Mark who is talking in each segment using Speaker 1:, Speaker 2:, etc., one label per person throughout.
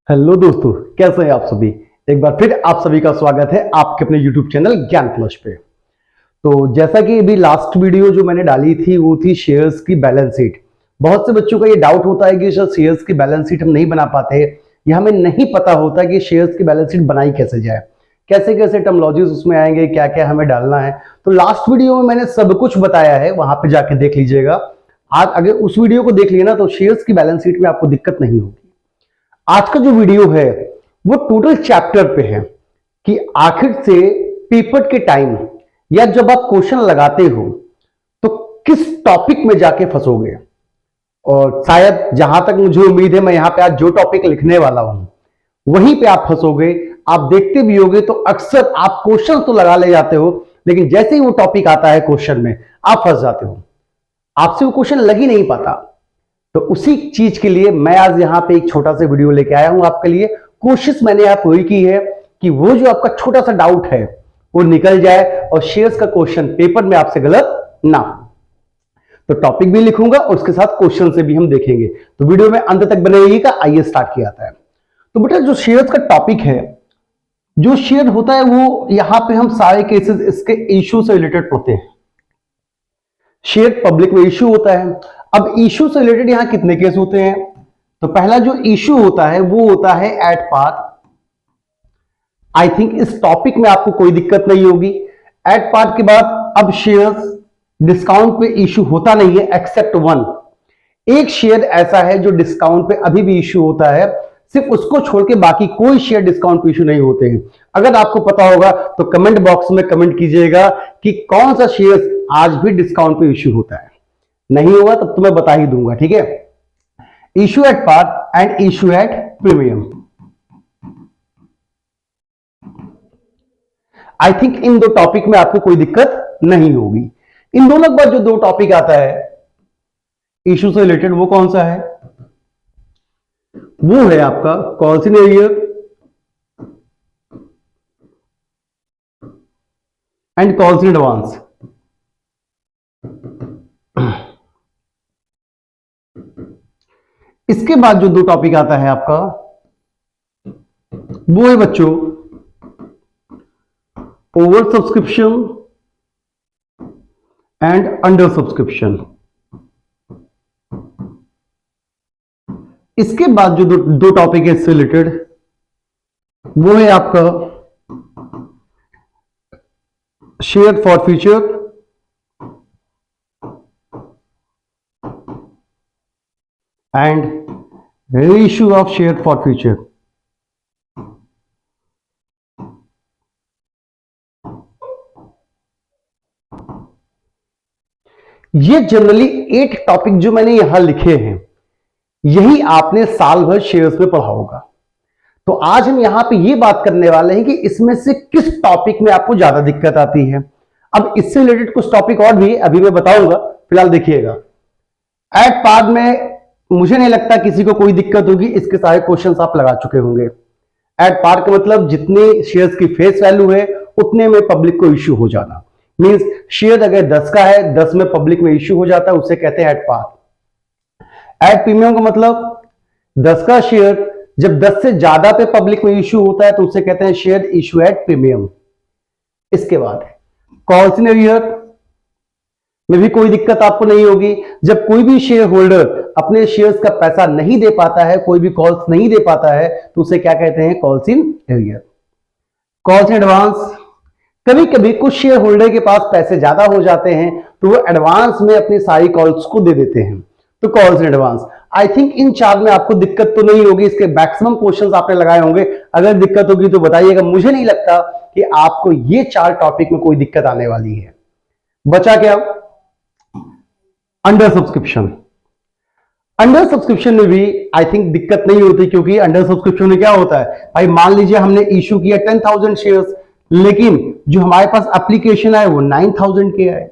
Speaker 1: Hello दोस्तों, कैसे हैं आप सभी। एक बार फिर आप सभी का स्वागत है आपके अपने YouTube चैनल ज्ञान प्लस पे। तो जैसा कि अभी लास्ट वीडियो जो मैंने डाली थी वो थी शेयर्स की बैलेंस शीट। बहुत से बच्चों का ये डाउट होता है कि सर शेयर्स की बैलेंस शीट हम नहीं बना पाते या हमें नहीं पता होता कि शेयर्स की बैलेंस शीट बनाई कैसे जाए, कैसे कैसे टर्मोलॉजीज उसमें आएंगे, क्या क्या हमें डालना है। तो लास्ट वीडियो में मैंने सब कुछ बताया है, वहां पे जाके देख लीजिएगा। आज अगर उस वीडियो को देख लिया ना तो शेयर्स की बैलेंस शीट में आपको दिक्कत नहीं होगी। आज का जो वीडियो है वो टोटल चैप्टर पे है कि आखिर से पेपर के टाइम या जब आप क्वेश्चन लगाते हो तो किस टॉपिक में जाके फंसोगे। और शायद जहां तक मुझे उम्मीद है, मैं यहां पे आज जो टॉपिक लिखने वाला हूं वहीं पे आप फंसोगे। आप देखते भी होगे तो अक्सर आप क्वेश्चन तो लगा ले जाते हो, लेकिन जैसे ही वो टॉपिक आता है क्वेश्चन में आप फंस जाते हो, आपसे वो क्वेश्चन लग ही नहीं पाता। तो उसी चीज के लिए मैं आज यहां पे एक छोटा सा वीडियो लेके आया हूं आपके लिए। कोशिश मैंने यहाँ पूरी की है कि वो जो आपका छोटा सा डाउट है वो निकल जाए और शेयर्स का क्वेश्चन पेपर में आपसे गलत ना हो। तो टॉपिक भी लिखूंगा और उसके साथ क्वेश्चन से भी हम देखेंगे। तो वीडियो में अंत तक बने रहिएगा। आइए स्टार्ट किया जाता है। तो बेटा जो शेयर्स का टॉपिक है, जो शेयर होता है वो यहां पे हम सारे केसेस इसके इश्यू से रिलेटेड पढ़ते हैं। शेयर पब्लिक में इश्यू होता है। अब इश्यू से रिलेटेड यहां कितने केस होते हैं? तो पहला जो इश्यू होता है वो होता है एट पार। आई थिंक इस टॉपिक में आपको कोई दिक्कत नहीं होगी। एट पार के बाद अब शेयर्स डिस्काउंट पे इश्यू होता नहीं है एक्सेप्ट वन। एक शेयर ऐसा है जो डिस्काउंट पे अभी भी इश्यू होता है, सिर्फ उसको छोड़ के बाकी कोई शेयर डिस्काउंट पे इश्यू नहीं होते हैं। अगर आपको पता होगा तो कमेंट बॉक्स में कमेंट कीजिएगा कि कौन सा शेयर आज भी डिस्काउंट पे इश्यू होता है। नहीं होगा तब तो मैं बता ही दूंगा, ठीक है। Issue at par and issue at premium. I think in दो टॉपिक में आपको कोई दिक्कत नहीं होगी। इन दोनों के बाद जो दो टॉपिक आता है इश्यू से रिलेटेड, वो कौन सा है? वो है आपका calls in arrear and calls in advance. इसके बाद जो दो टॉपिक आता है आपका वो है बच्चों over subscription and under subscription. इसके बाद जो दो टॉपिक है इससे रिलेटेड वो है आपका share for future and reissue of share for future. ये जनरली 8 टॉपिक जो मैंने यहां लिखे हैं यही आपने साल भर शेयर्स में पढ़ा होगा। तो आज हम यहां पे ये बात करने वाले हैं कि इसमें से किस टॉपिक में आपको ज्यादा दिक्कत आती है। अब इससे रिलेटेड कुछ टॉपिक और भी अभी मैं बताऊंगा, फिलहाल देखिएगा। एट पार में मुझे नहीं लगता किसी को कोई दिक्कत होगी, इसके सारे क्वेश्चंस आप लगा चुके होंगे। एट पार का मतलब जितने शेयर्स की फेस वैल्यू है उतने में पब्लिक को इश्यू हो जाना। मींस शेयर अगर 10 का है, 10 में पब्लिक में इश्यू हो जाता है, उसे कहते हैं एट पार। एट प्रीमियम का मतलब 10 का शेयर जब 10 से ज्यादा पे पब्लिक में इश्यू होता है तो उसे कहते हैं शेयर इश्यू एट प्रीमियम। इसके बाद कॉल्स इन एरियर में भी कोई दिक्कत आपको नहीं होगी। जब कोई भी शेयर होल्डर अपने शेयर्स का पैसा नहीं दे पाता है, कोई भी कॉल्स नहीं दे पाता है, तो उसे क्या कहते हैं? Calls in arrear. Calls in advance, कभी कभी कुछ शेयर होल्डर के पास पैसे ज्यादा हो जाते हैं तो वो एडवांस में अपनी सारी कॉल्स को दे देते हैं, तो calls in advance. I think इन चार में आपको दिक्कत तो नहीं होगी। इसके मैक्सिमम क्वेश्चंस आपने लगाए होंगे। अगर दिक्कत होगी तो बताइएगा। मुझे नहीं लगता कि आपको ये 4 टॉपिक में कोई दिक्कत आने वाली है। बचा क्या? Under subscription. अंडर सब्सक्रिप्शन में भी आई थिंक दिक्कत नहीं होती, क्योंकि अंडर सब्सक्रिप्शन में क्या होता है भाई, मान लीजिए हमने इश्यू किया 10,000 शेयर्स, लेकिन जो हमारे पास एप्लीकेशन आए वो 9,000 के आए।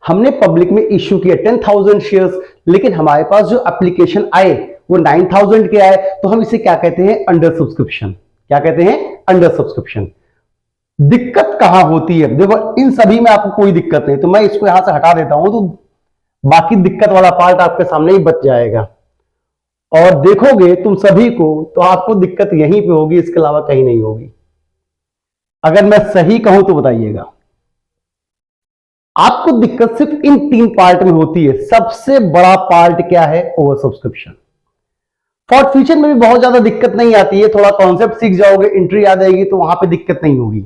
Speaker 1: हमने पब्लिक में इश्यू किया 10,000 शेयर्स, लेकिन हमारे पास जो एप्लीकेशन आए वो 9,000 के आए, तो हम इसे क्या कहते हैं? Under subscription. क्या कहते हैं? Under subscription. दिक्कत कहां होती है? देखो इन सभी में आपको कोई दिक्कत नहीं, तो मैं इसको यहां से हटा देता हूं, तो बाकी दिक्कत वाला पार्ट आपके सामने ही बच जाएगा। और देखोगे तुम सभी को तो आपको दिक्कत यहीं पे होगी, इसके अलावा कहीं नहीं होगी। अगर मैं सही कहूं तो बताइएगा। आपको दिक्कत सिर्फ इन 3 पार्ट में होती है। सबसे बड़ा पार्ट क्या है? Over subscription. फॉर फ्यूचर में भी बहुत ज्यादा दिक्कत नहीं आती है, थोड़ा कॉन्सेप्ट सीख जाओगे, एंट्री आ जाएगी तो वहां पे दिक्कत नहीं होगी।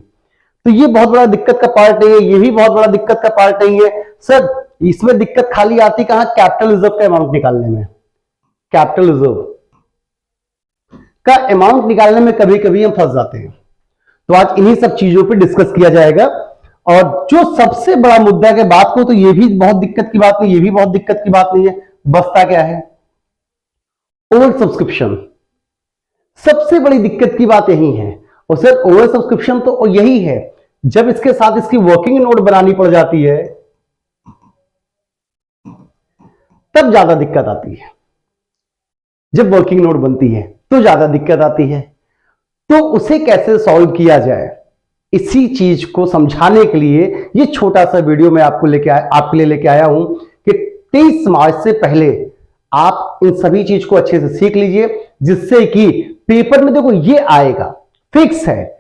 Speaker 1: तो ये बहुत बड़ा दिक्कत का पार्ट नहीं है, ये भी बहुत बड़ा दिक्कत का पार्ट नहीं है। सर इसमें दिक्कत खाली आती कहां? कैपिटल रिजर्व का अमाउंट निकालने में। कैपिटल रिजर्व का अमाउंट निकालने में कभी कभी हम फंस जाते हैं। तो आज इन्हीं सब चीजों पे डिस्कस किया जाएगा। और जो सबसे बड़ा मुद्दा की बात को, तो ये भी बहुत दिक्कत की बात नहीं, ये भी बहुत दिक्कत की बात नहीं है। बसता क्या है? Over subscription. सबसे बड़ी दिक्कत की बात यही है। और सर ओवर सब्सक्रिप्शन तो यही है जब इसके साथ इसकी वर्किंग नोट बनानी पड़ जाती है तब ज्यादा दिक्कत आती है। जब वर्किंग नोट बनती है तो ज्यादा दिक्कत आती है। तो उसे कैसे सॉल्व किया जाए, इसी चीज को समझाने के लिए ये छोटा सा वीडियो मैं आपके लिए लेके आया हूं कि 23 मार्च से पहले आप इन सभी चीज को अच्छे से सीख लीजिए, जिससे कि पेपर में देखो ये आएगा, फिक्स है,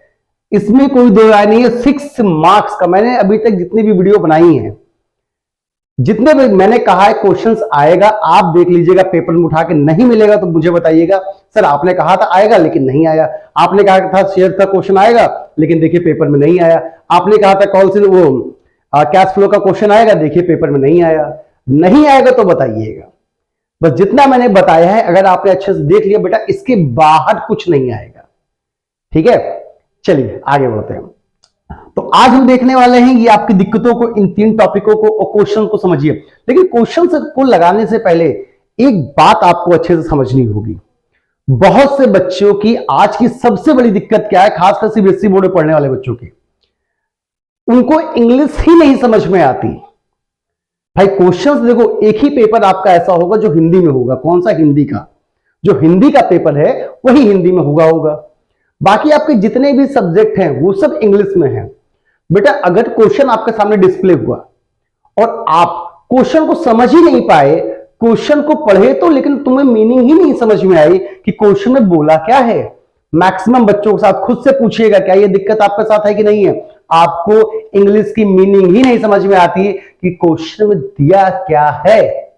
Speaker 1: इसमें कोई दो राय नहीं है। 6 मार्क्स का मैंने अभी तक जितनी भी वीडियो बनाई है, जितने भी मैंने कहा है क्वेश्चंस आएगा, आप देख लीजिएगा। पेपर में उठा के नहीं मिलेगा तो मुझे बताइएगा, सर आपने कहा था आएगा लेकिन नहीं आया। आपने कहा था शेयर का क्वेश्चन आएगा लेकिन देखिए पेपर में नहीं आया। आपने कहा था कॉल से वो कैश फ्लो का क्वेश्चन आएगा, देखिए पेपर में नहीं आया। नहीं आएगा तो बताइएगा। बस जितना मैंने बताया है अगर आपने अच्छे से देख लिया बेटा, इसके बाहर कुछ नहीं आएगा। ठीक है, चलिए आगे बढ़ते हैं। तो आज हम देखने वाले हैं ये आपकी दिक्कतों को, इन 3 टॉपिकों को और क्वेश्चन को समझिए। लेकिन क्वेश्चन को लगाने से पहले एक बात आपको अच्छे से समझनी होगी। बहुत से बच्चों की आज की सबसे बड़ी दिक्कत क्या है, खासकर सीबीएसई बोर्ड में पढ़ने वाले बच्चों की, उनको इंग्लिश ही नहीं समझ में आती। भाई क्वेश्चंस देखो, एक ही पेपर आपका ऐसा होगा जो हिंदी में होगा। कौन सा? हिंदी का। जो हिंदी का पेपर है वही हिंदी में होगा। बाकी आपके जितने भी सब्जेक्ट हैं वो सब इंग्लिश में है। बेटा अगर क्वेश्चन आपके सामने डिस्प्ले हुआ और आप क्वेश्चन को समझ ही नहीं पाए, क्वेश्चन को पढ़े तो लेकिन तुम्हें मीनिंग ही नहीं समझ में आई कि क्वेश्चन में बोला क्या है। मैक्सिमम बच्चों के साथ खुद से पूछिएगा, क्या ये दिक्कत आपके साथ है कि नहीं है? आपको इंग्लिश की मीनिंग ही नहीं समझ में आती कि क्वेश्चन में दिया क्या है।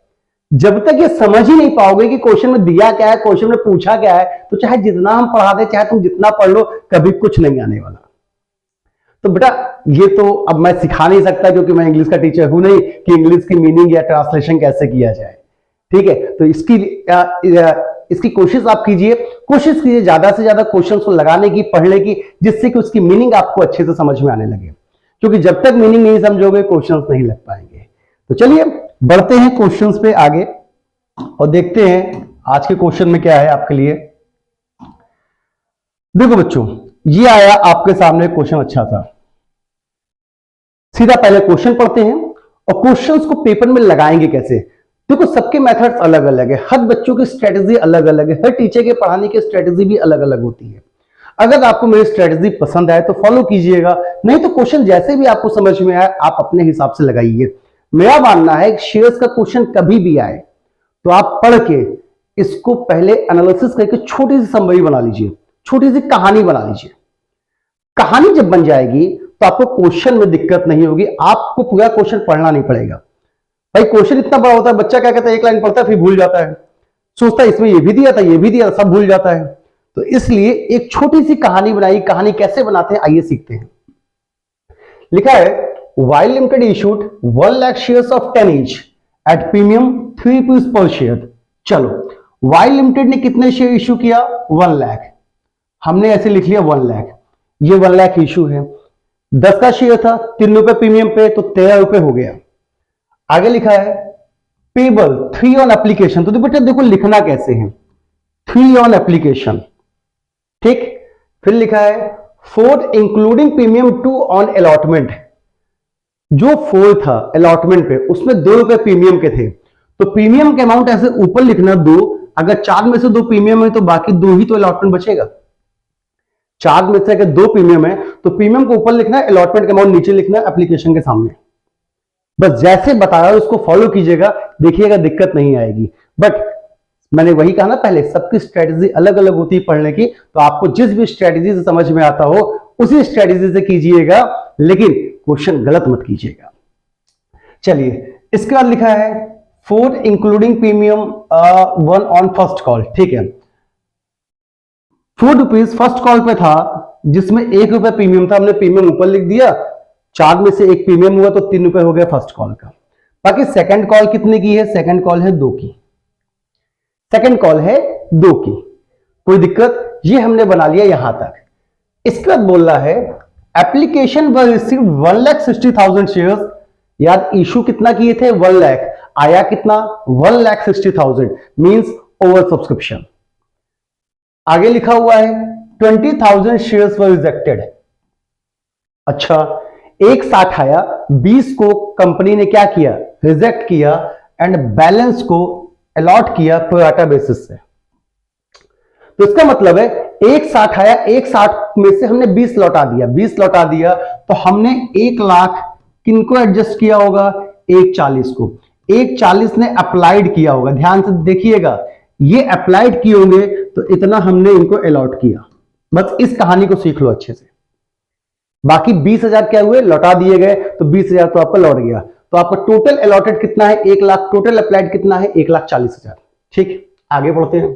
Speaker 1: जब तक ये समझ ही नहीं पाओगे कि क्वेश्चन में दिया क्या है, क्वेश्चन में पूछा क्या है, तो चाहे जितना हम पढ़ा दे, चाहे तुम जितना पढ़ लो, कभी कुछ नहीं आने वाला। तो बेटा ये तो अब मैं सिखा नहीं सकता क्योंकि मैं इंग्लिश का टीचर हूं नहीं कि इंग्लिश की मीनिंग या ट्रांसलेशन कैसे किया जाए। ठीक है, तो इसकी कोशिश आप कीजिए, कोशिश कीजिए ज्यादा से ज्यादा क्वेश्चन को लगाने की, पढ़ने की, जिससे कि उसकी मीनिंग आपको अच्छे से समझ में आने लगे। क्योंकि जब तक मीनिंग नहीं समझोगे क्वेश्चन नहीं लग पाएंगे। तो चलिए बढ़ते हैं क्वेश्चंस पे आगे और देखते हैं आज के क्वेश्चन में क्या है आपके लिए। देखो बच्चों, ये आया आपके सामने क्वेश्चन, अच्छा था। सीधा पहले क्वेश्चन पढ़ते हैं और क्वेश्चंस को पेपर में लगाएंगे कैसे। देखो सबके मेथड्स अलग अलग है, हर बच्चों की स्ट्रेटेजी अलग अलग है, हर टीचर के पढ़ाने की स्ट्रेटेजी भी अलग अलग होती है। अगर आपको मेरी स्ट्रेटेजी पसंद आए तो फॉलो कीजिएगा, नहीं तो क्वेश्चन जैसे भी आपको समझ में आए आप अपने हिसाब से लगाइए। मेरा मानना है शेयर्स का क्वेश्चन कभी भी आए तो आप पढ़ के इसको पहले एनालिसिस करके छोटी सी समरी बना लीजिए, छोटी सी कहानी बना लीजिए। कहानी जब बन जाएगी तो आपको क्वेश्चन में दिक्कत नहीं होगी, आपको पूरा क्वेश्चन पढ़ना नहीं पड़ेगा। भाई क्वेश्चन इतना बड़ा होता है, बच्चा क्या कहता है, एक लाइन पढ़ता है फिर भूल जाता है, सोचता है इसमें ये भी दिया था, ये भी दिया था, सब भूल जाता है। तो इसलिए एक छोटी सी कहानी बनाई। कहानी कैसे बनाते हैं आइए सीखते हैं। लिखा है While Limited issued 1 lakh shares of 10 each at premium 3 rupees per share। चलो While Limited ने कितने शेयर इशू किया? 1 लाख। हमने ऐसे लिख लिया 1 लाख, ये 1 लाख इशू है। 10 का शेयर था, 3 रुपए प्रीमियम पे, तो 13 रुपए हो गया। आगे लिखा है पेबल 3 ऑन एप्लीकेशन। तो बेटा देखो लिखना कैसे है, 3 ऑन एप्लीकेशन। ठीक, फिर लिखा है 4 इंक्लूडिंग प्रीमियम 2 ऑन अलॉटमेंट। जो 4 था अलॉटमेंट पे उसमें 2 रुपए प्रीमियम के थे, तो प्रीमियम के अमाउंट ऐसे ऊपर लिखना 2। अगर 4 में से 2 प्रीमियम है तो बाकी 2 ही तो अलॉटमेंट बचेगा। 4 में से अगर 2 प्रीमियम है तो प्रीमियम को ऊपर लिखना है, अलॉटमेंट का अमाउंट नीचे लिखना है एप्लीकेशन के सामने। बस जैसे बताया उसको फॉलो कीजिएगा, देखिएगा दिक्कत नहीं आएगी। बट मैंने वही कहा ना पहले, सबकी स्ट्रेटेजी अलग अलग होती है पढ़ने की, तो आपको जिस भी स्ट्रेटेजी से समझ में आता हो उसी स्ट्रेटेजी से कीजिएगा, लेकिन क्वेश्चन गलत मत कीजिएगा। चलिए, इसके बाद लिखा है for including premium one on first call. ठीक है, ₹4 फर्स्ट कॉल पे था, जिसमें ₹1 प्रीमियम था, हमने प्रीमियम ऊपर लिख दिया, 4 में से 1 प्रीमियम हुआ तो ₹3 हो गया फर्स्ट कॉल का। बाकी सेकंड कॉल कितने की है? सेकंड कॉल है 2 की, सेकंड कॉल है 2 की, कोई दिक्कत? ये हमने बना लिया यहां तक। इसके बाद बोल रहा है एप्लीकेशन वर रिसीव्ड 1,60,000 शेयर्स। यार इशू कितना किए थे? 1 लाख, आया कितना? 1,60,000, मींस ओवर सब्सक्रिप्शन। आगे लिखा हुआ है 20,000 शेयर्स वर रिजेक्टेड। अच्छा, 1,60 आया, 20 को कंपनी ने क्या किया? रिजेक्ट किया, एंड बैलेंस को अलॉट किया प्रो राटा बेसिस से। तो इसका मतलब है 1,60 आया, 1,60 में से हमने 20 लौटा दिया, 20 लौटा दिया, तो हमने 1 लाख किनको एडजस्ट किया होगा? 1,40 को। 1,40 ने अप्लाइड किया होगा, ध्यान से देखिएगा, ये अप्लाइड किए होंगे, तो इतना हमने इनको अलॉट किया। बस इस कहानी को सीख लो अच्छे से। बाकी 20,000 क्या हुए? लौटा दिए गए, तो 20,000 तो आपका लौट गया। तो आपका टोटल अलॉटेड कितना है? 1 लाख। टोटल अप्लाइड कितना है? 1,40,000। ठीक, आगे बढ़ते हैं।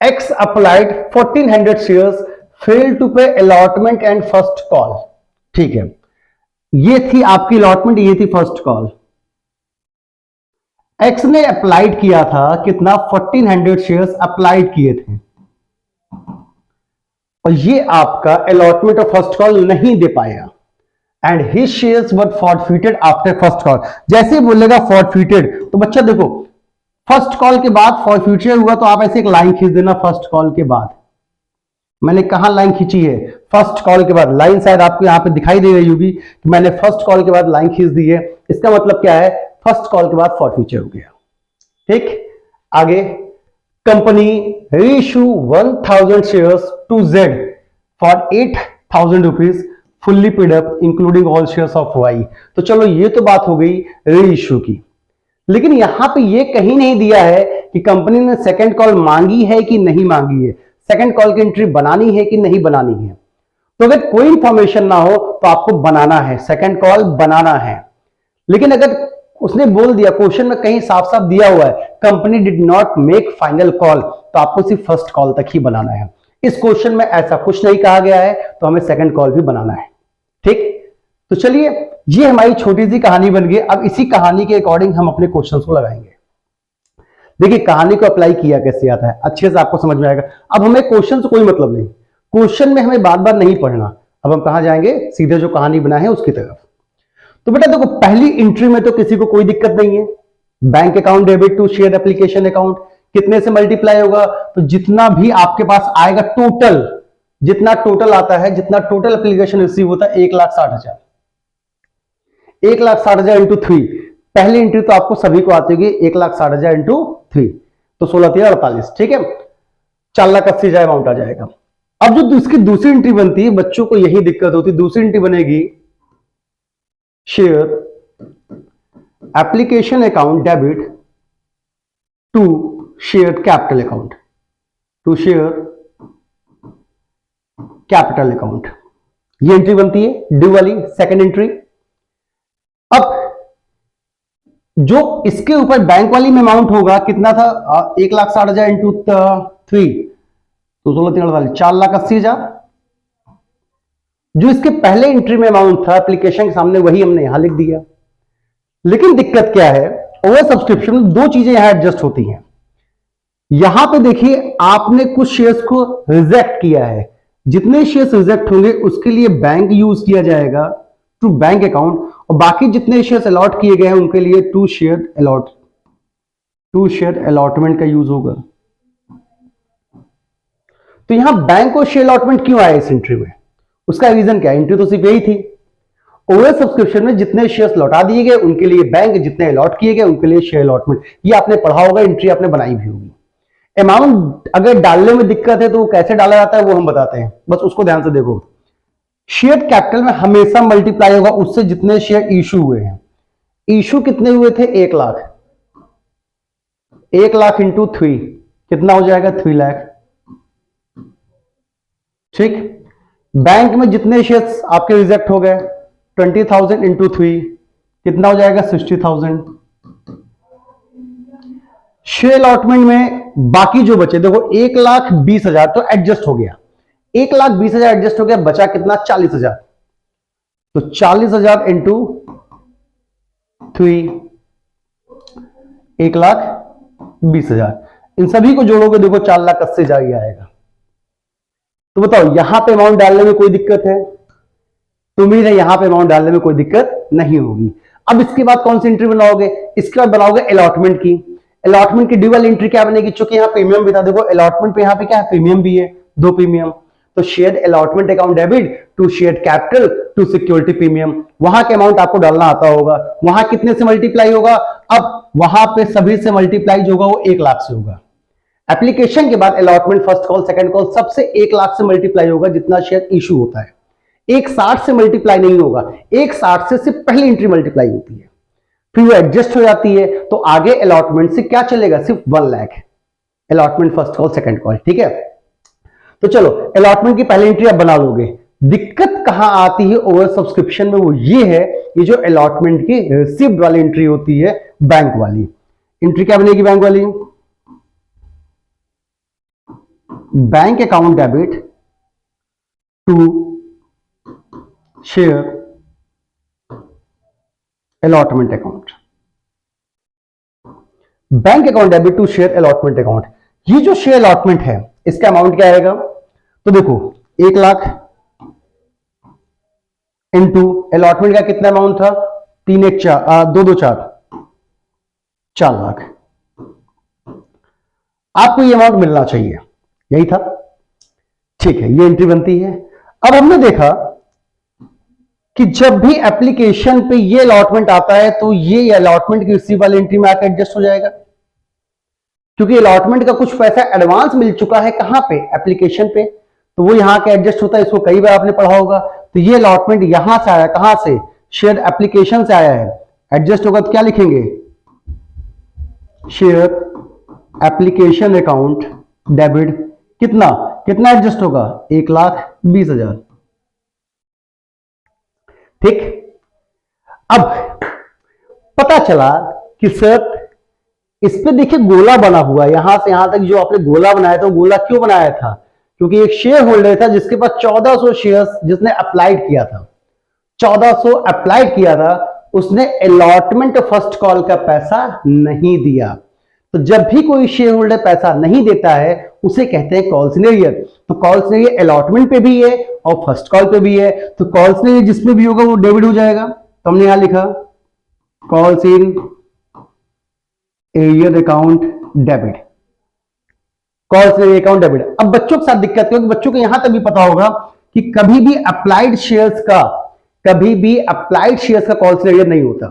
Speaker 1: X applied 1,400 shares, failed to pay allotment and first call। ठीक है, ये थी आपकी अलॉटमेंट, ये थी फर्स्ट कॉल। X ने अप्लाइड किया था कितना? 1,400 शेयर्स अप्लाइड किए थे, और ये आपका अलॉटमेंट और फर्स्ट कॉल नहीं दे पाया, and his shares were forfeited after first call. जैसे ही बोलेगा फॉरफिटेड, तो बच्चा देखो, फर्स्ट कॉल के बाद फॉरफिटेड हुआ, तो आप ऐसे एक लाइन खींच देना फर्स्ट कॉल के बाद। मैंने कहां लाइन खींची है? फर्स्ट कॉल के बाद। लाइन शायद आपको यहां पे दिखाई दे रही होगी कि मैंने फर्स्ट कॉल के बाद लाइन खींच दी है। इसका मतलब क्या है? फर्स्ट कॉल के बाद फॉरफिटेड हो गया। ठीक, आगे, company reissue 1,000 shares to Z for 8,000 rupees, fully paid up including all shares of Y. तो चलो, ये तो बात हो गई रीइश्यू की, लेकिन यहां पे ये कहीं नहीं दिया है कि कंपनी ने सेकंड कॉल मांगी है कि नहीं मांगी है, सेकंड कॉल की एंट्री बनानी है कि नहीं बनानी है। तो अगर कोई इंफॉर्मेशन ना हो तो आपको बनाना है, सेकंड कॉल बनाना है। लेकिन अगर उसने बोल दिया, क्वेश्चन में कहीं साफ साफ दिया हुआ है company did not make final call, तो आपको सिर्फ फर्स्ट कॉल तक ही बनाना है। इस क्वेश्चन में ऐसा कुछ नहीं कहा गया है, तो हमें सेकंड कॉल भी बनाना है। ठीक, तो चलिए, ये हमारी छोटी सी कहानी बन गई। अब इसी कहानी के अकॉर्डिंग हम अपने क्वेश्चंस को लगाएंगे। देखिए, कहानी को अप्लाई किया कैसे जाता है, अच्छे से आपको समझ में आएगा। अब हमें क्वेश्चन से कोई मतलब नहीं, क्वेश्चन में हमें बार बार नहीं पढ़ना। अब हम कहां जाएंगे? सीधे जो कहानी बना है उसकी तरफ। तो बेटा देखो, पहली एंट्री में तो किसी को कोई दिक्कत नहीं है। Bank account debit to share application account, कितने से मल्टीप्लाई होगा? तो जितना भी आपके पास आएगा टोटल, जितना टोटल आता है, जितना टोटल एप्लीकेशन रिसीव होता है, 1,60,000। 1,60,000 इंटू 3। पहली एंट्री तो आपको सभी को आती होगी, 1,60,000 इंटू 3, तो 16,348। ठीक है, 4,80,000 अमाउंट आ जाएगा। अब जो इसकी दूसरी एंट्री बनती है, बच्चों को यही दिक्कत होती है। दूसरी एंट्री बनेगी share application account debit to share capital account, to share capital account. ये एंट्री बनती है ड्यू वाली, सेकंड एंट्री। अब जो इसके ऊपर बैंक वाली में अमाउंट होगा, कितना था? 1,60,000 इंटू 3, तो 16,348, 4,80,000। जो इसके पहले एंट्री में अमाउंट था एप्लीकेशन के सामने, वही हमने यहां लिख दिया। लेकिन दिक्कत क्या है? ओवर सब्सक्रिप्शन में दो चीजें यहां एडजस्ट होती हैं। यहां पे देखिए, आपने कुछ शेयर्स को रिजेक्ट किया है। जितने शेयर्स रिजेक्ट होंगे उसके लिए बैंक यूज किया जाएगा, टू बैंक अकाउंट, और बाकी जितने शेयर्स अलॉट किए गए हैं उनके लिए टू शेयर अलॉटमेंट का यूज होगा। तो यहां बैंक और शेयर अलॉटमेंट क्यों आया इस एंट्री में? उसका रीजन क्या है? एंट्री तो सिर्फ यही थी, ओवर सब्सक्रिप्शन में जितने शेयर्स लौटा दिए गए उनके लिए बैंक, जितने अलॉट किए गए उनके लिए शेयर अलॉटमेंट। ये आपने पढ़ा होगा, एंट्री आपने बनाई भी होगी। अमाउंट अगर डालने में दिक्कत है तो वो कैसे डाला जाता है वो हम बताते हैं, बस उसको ध्यान से देखो। शेयर कैपिटल में हमेशा मल्टीप्लाई होगा उससे जितने शेयर इशू हुए हैं। इशू कितने हुए थे? 1 लाख। 1 लाख इंटू 3 कितना हो जाएगा? 3 लाख। ठीक। बैंक में जितने शेयर्स आपके रिजेक्ट हो गए, 20,000 इंटू 3 कितना हो जाएगा? 60,000। शेयर अलॉटमेंट में बाकी जो बचे, देखो 1,20,000 तो एडजस्ट हो गया, 1,20,000 एडजस्ट हो गया, बचा कितना? 40,000। तो 40,000 इंटू 3 1,20,000, इन सभी को जोड़ोगे देखो 4,80,000 ही आएगा। तो बताओ यहां पे अमाउंट डालने में कोई दिक्कत है? तो उम्मीद है यहां पे अमाउंट डालने में कोई दिक्कत नहीं होगी। अब इसके बाद कौन सी एंट्री बनाओगे? इसके बाद बनाओगे अलॉटमेंट की। अलॉटमेंट की ड्यूअल एंट्री क्या बनेगी? चूंकि यहां प्रीमियम भी था, देखो अलॉटमेंट पे यहां पे क्या है? प्रीमियम भी है, 2 प्रीमियम। तो share allotment account debit to share capital to security premium, वहां के अमाउंट आपको डालना आता होगा। वहां कितने से मल्टीप्लाई होगा? अब वहां पे सभी से मल्टीप्लाई जो होगा वो 1,00,000 से होगा। एप्लीकेशन के बाद allotment, first call, second call, सबसे 1,00,000 से मल्टीप्लाई होगा जितना शेयर इशू होता है। 1,60 से मल्टीप्लाई नहीं होगा, 1,60 से सिर्फ पहली एंट्री मल्टीप्लाई होती है, फिर वो एडजस्ट हो जाती है। तो आगे अलॉटमेंट से क्या चलेगा? सिर्फ 1,00,000 allotment, first call, second call. ठीक है, तो चलो अलॉटमेंट की पहली एंट्री आप बना लोगे। दिक्कत कहां आती है ओवर सब्सक्रिप्शन में? वो ये है, ये जो अलॉटमेंट की रिसीव्ड वाली एंट्री होती है, बैंक वाली एंट्री क्या बनेगी? बैंक वाली, bank account debit to share allotment account, bank account debit to share allotment account. ये जो शेयर अलॉटमेंट है इसका अमाउंट क्या आएगा? तो देखो 1,00,000 इंटू अलॉटमेंट का कितना अमाउंट था? 3 1 4 2 2 4 4,00,000। आपको ये अमाउंट मिलना चाहिए, यही था। ठीक है, ये एंट्री बनती है। अब हमने देखा कि जब भी एप्लीकेशन पे ये अलॉटमेंट आता है तो ये अलॉटमेंट की रिसीव वाली एंट्री में आकर एडजस्ट हो जाएगा, क्योंकि अलॉटमेंट का कुछ पैसा एडवांस मिल चुका है। कहां पे? एप्लीकेशन पे, तो वो यहां के एडजस्ट होता है। इसको कई बार आपने पढ़ा होगा। तो ये अलॉटमेंट यहां से आया, कहां से? शेयर एप्लीकेशन से आया है, एडजस्ट होगा तो क्या लिखेंगे? शेयर एप्लीकेशन अकाउंट डेबिट कितना कितना एडजस्ट होगा? 1,20,000। ठीक। अब पता चला कि सर इस पे देखिए गोला बना हुआ है, यहां से यहां तक जो आपने गोला बनाया था, गोला क्यों बनाया था? क्योंकि एक शेयर होल्डर था जिसके पास 1400 शेयर्स, जिसने अप्लाइड किया था, 1400 अप्लाइड किया था, उसने अलॉटमेंट फर्स्ट कॉल का पैसा नहीं दिया। तो जब भी कोई शेयर होल्डर पैसा नहीं देता है उसे कहते हैं कॉल सिनेरियर। तो कॉल सिनेरियर अलॉटमेंट पे भी है और फर्स्ट कॉल पे भी है। तो कॉल सिनेरियर जिसमें भी होगा वो डेबिट हो जाएगा। तो हमने यहां लिखा call in arrear account debit, call in arrear account debit. अब बच्चों के साथ दिक्कत, क्योंकि बच्चों को यहां तक भी पता होगा कि कभी भी अप्लाइड शेयर्स का कॉल सिनेरियर नहीं होता।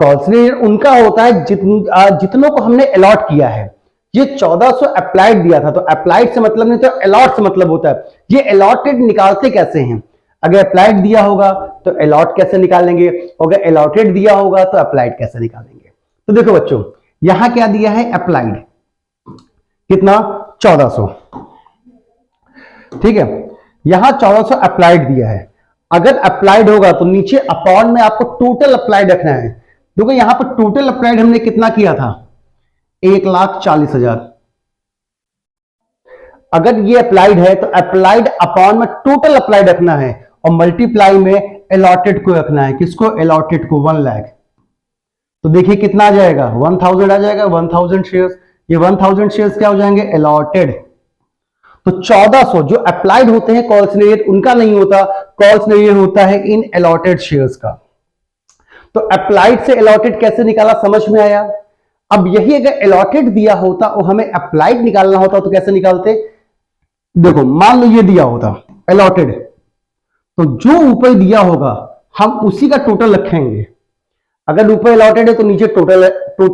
Speaker 1: कॉल सिनेरियर उनका होता है जितनों को हमने अलॉट किया है। ये 1400 अप्लाइड दिया था, तो अप्लाइड से मतलब नहीं, तो अलॉट से मतलब होता है। ये अलॉटेड निकालते कैसे हैं? अगर अप्लाइड दिया होगा तो अलॉट कैसे निकालेंगे, अगर अलॉटेड दिया होगा तो अप्लाइड कैसे निकालेंगे? तो देखो बच्चों, यहां क्या दिया है? अप्लाइड कितना? 1400। ठीक है, यहां 1400 अप्लाइड दिया है। अगर अप्लाइड होगा तो नीचे अपॉन में आपको टोटल अप्लाइड रखना है। देखो यहां पर टोटल अप्लाइड हमने कितना किया था? 1,40,000। अगर ये अप्लाइड है तो अप्लाइड अपॉन में टोटल अप्लाइड रखना है और मल्टीप्लाई में अलॉटेड को रखना है। किसको? अलॉटेड को, 1,00,000। तो देखिए कितना आ जाएगा? 1,000 आ जाएगा, 1,000 शेयर्स। ये 1,000 शेयर्स क्या हो जाएंगे? अलॉटेड। तो 1400 जो अप्लाइड होते हैं कॉल सिनेरियर उनका नहीं होता, कॉल सिनेरियर होता है इन अलॉटेड शेयर्स का। तो अप्लाइड से अलॉटेड कैसे निकाला, समझ में आया? अब यही अगर अलॉटेड दिया होता और हमें अप्लाइड निकालना होता तो कैसे निकालते? देखो मान लो ये दिया होता अलॉटेड, तो जो ऊपर दिया होगा हम उसी का टोटल रखेंगे। अगर ऊपर अलॉटेड है तो नीचे टोटल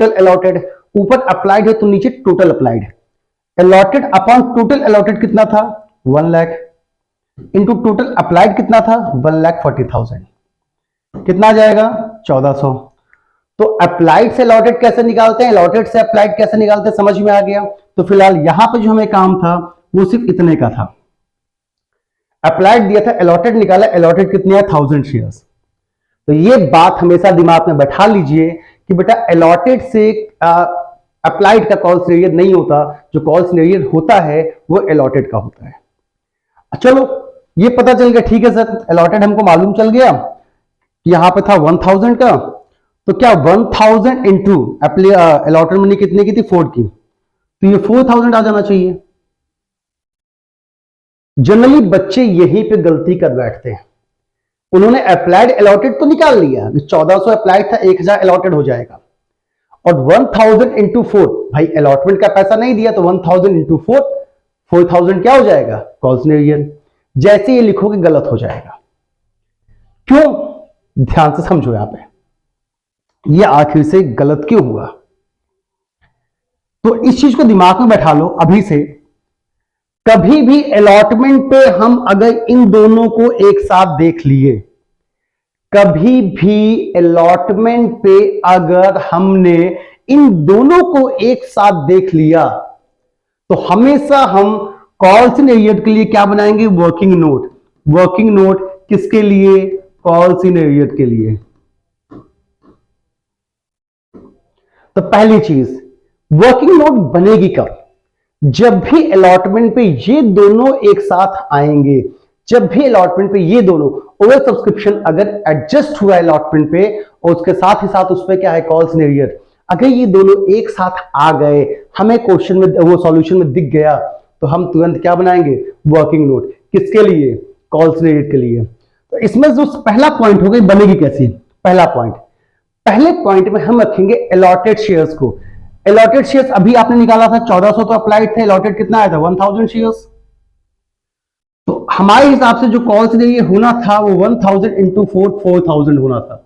Speaker 1: अलॉटेड, ऊपर अप्लाइड है तो नीचे total applied. Allotted upon total allotted कितना था? 1,00,000 इंटू टोटल अप्लाइड कितना था? 1,40,000। कितना आ जाएगा? 1400। तो अप्लाइड से अलॉटेड कैसे निकालते हैं, अलॉटेड से अप्लाइड कैसे निकालते हैं, समझ में आ गया। तो फिलहाल यहां पे जो हमें काम था वो सिर्फ इतने का था। अप्लाइड दिया था, अलॉटेड निकाला, अलॉटेड कितने है 1000 शेयर्स। तो ये बात हमेशा दिमाग में बैठा लीजिए कि बेटा अलॉटेड से अप्लाइड का कॉल सिनेरियो नहीं होता, जो कॉल सिनेरियो होता है वो अलॉटेड का होता है। चलो ये पता चल गया, ठीक है सर अलॉटेड हमको मालूम चल गया, यहां पे था 1000 का, तो क्या 1000 इंटू अलॉटेड मनी कितने की थी 4 की, तो ये 4000 आ जाना चाहिए। जनरली बच्चे यहीं पे गलती कर बैठते हैं, उन्होंने अप्लाइड अलॉटेड तो निकाल लिया, 1400 अप्लाइड था, 1000 अलॉटेड हो जाएगा, और 1000 इंटू 4, भाई अलॉटमेंट का पैसा नहीं दिया तो 1000 इंटू 4, 4000 क्या हो जाएगा कॉल सिनेरियो। जैसे ये लिखोगे गलत हो जाएगा। क्यों, ध्यान से समझो यहां पे ये आखिर से गलत क्यों हुआ। तो इस चीज को दिमाग में बैठा लो अभी से। कभी भी अलॉटमेंट पे हम अगर इन दोनों को एक साथ देख लिए, कभी भी अलॉटमेंट पे अगर हमने इन दोनों को एक साथ देख लिया तो हमेशा हम कॉल सिनेरियो के लिए क्या बनाएंगे, वर्किंग नोट। वर्किंग नोट किसके लिए, कॉल सिनेरियो के लिए। तो पहली चीज वर्किंग नोट बनेगी कब, जब भी अलॉटमेंट पे ये दोनों एक साथ आएंगे, जब भी अलॉटमेंट पे ये दोनों ओवर सब्सक्रिप्शन अगर एडजस्ट हुआ अलॉटमेंट पे और उसके साथ ही साथ उस पे क्या है कॉल सिनेरियो, अगर ये दोनों एक साथ आ गए, हमें क्वेश्चन में वो सॉल्यूशन में दिख गया, तो हम तुरंत क्या बनाएंगे, वर्किंग नोट। किसके लिए, कॉल सिनेरियो के लिए। तो इसमें जो पहला पॉइंट हो गई बनेगी कैसी, पहला पॉइंट, पहले पॉइंट में हम रखेंगे अलॉटेड शेयर्स को। अलॉटेड शेयर्स अभी आपने निकाला था 1400 तो अप्लाइड थे, अलॉटेड कितना आया था 1000 शेयर्स। तो हमारे हिसाब से जो कॉल सिनेरियो होना था वो 1000 इंटू 4, 4000 होना था।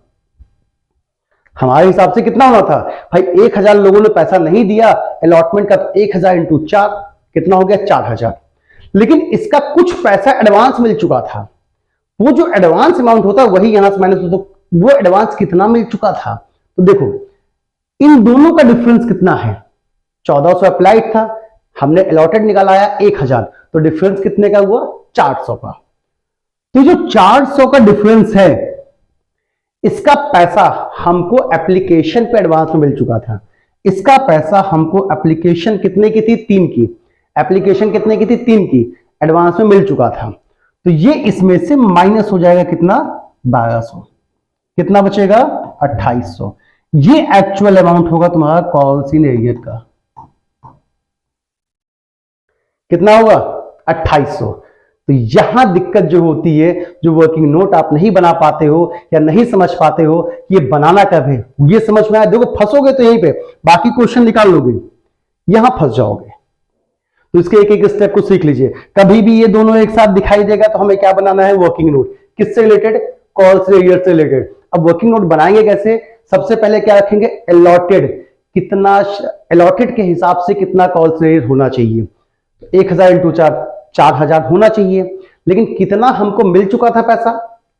Speaker 1: हमारे हिसाब से कितना होना था भाई, 1000 लोगों ने पैसा नहीं दिया अलॉटमेंट का, तो 1000 इंटू 4 कितना हो गया 4000। लेकिन इसका कुछ पैसा एडवांस मिल चुका था, वो जो एडवांस अमाउंट होता है वही यहां से माइनस होता, तो वो एडवांस कितना मिल चुका था। तो देखो इन दोनों का डिफरेंस कितना है, 1400 अप्लाइड था, हमने अलॉटेड निकाला आया 1000, तो डिफरेंस कितने का हुआ 400 का। तो जो 400 का डिफरेंस है इसका पैसा हमको एप्लीकेशन पे एडवांस में मिल चुका था। इसका पैसा हमको एप्लीकेशन कितने की थी 3 की, एप्लीकेशन कितने की थी 3 की, एडवांस में मिल चुका था। तो ये इसमें से माइनस हो जाएगा कितना 1200, कितना बचेगा 2800। ये एक्चुअल अमाउंट होगा तुम्हारा कॉल सिनेरियो का, कितना होगा 2800। तो यहां दिक्कत जो होती है, जो वर्किंग नोट आप नहीं बना पाते हो या नहीं समझ पाते हो ये बनाना कब है, ये समझ में आया, देखो फंसोगे तो यहीं पे, बाकी क्वेश्चन निकाल लोगे, यहां फंस जाओगे। तो इसके एक एक स्टेप को सीख लीजिए। कभी भी ये दोनों एक साथ दिखाई देगा तो हमें क्या बनाना है, वर्किंग नोट। किससे रिलेटेड, कॉल सिनेरियो से रिलेटेड। अब वर्किंग नोट बनाएंगे कैसे, सबसे पहले क्या रखेंगे, अलॉटेड, कितना अलॉटेड के हिसाब से कितना कॉल सिनेरियो होना चाहिए, 1000 इंटू 4, 4000 होना चाहिए। लेकिन कितना हमको मिल चुका था पैसा,